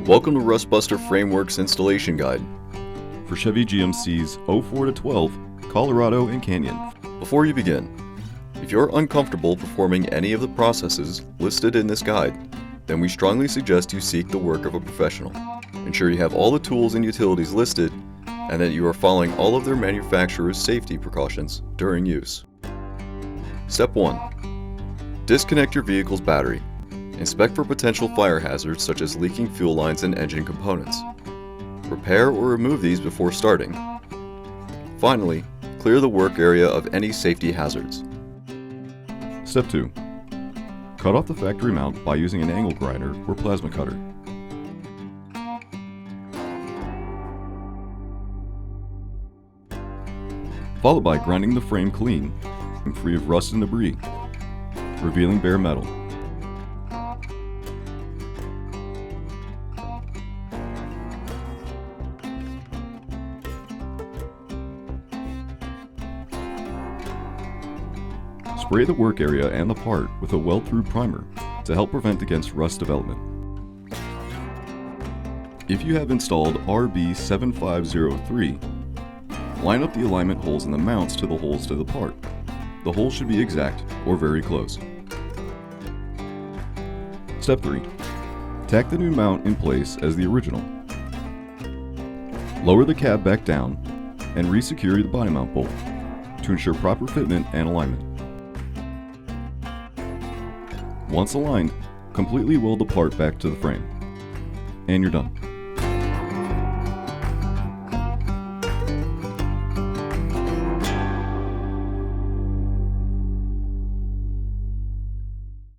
Welcome to Rustbuster Frameworks Installation Guide for Chevy GMC's 04 to 12, Colorado and Canyon. Before you begin, if you're uncomfortable performing any of the processes listed in this guide, then we strongly suggest you seek the work of a professional. Ensure you have all the tools and utilities listed and that you are following all of their manufacturer's safety precautions during use. Step 1. Disconnect your vehicle's battery. Inspect for potential fire hazards such as leaking fuel lines and engine components. Repair or remove these before starting. Finally, clear the work area of any safety hazards. Step 2. Cut off the factory mount by using an angle grinder or plasma cutter. Followed by grinding the frame clean and free of rust and debris, revealing bare metal. Spray the work area and the part with a weld-through primer to help prevent against rust development. If you have installed RB7503, line up the alignment holes in the mounts to the holes to the part. The holes should be exact or very close. Step 3. Tack the new mount in place as the original. Lower the cab back down and re-secure the body mount bolt to ensure proper fitment and alignment. Once aligned, completely weld the part back to the frame, and you're done.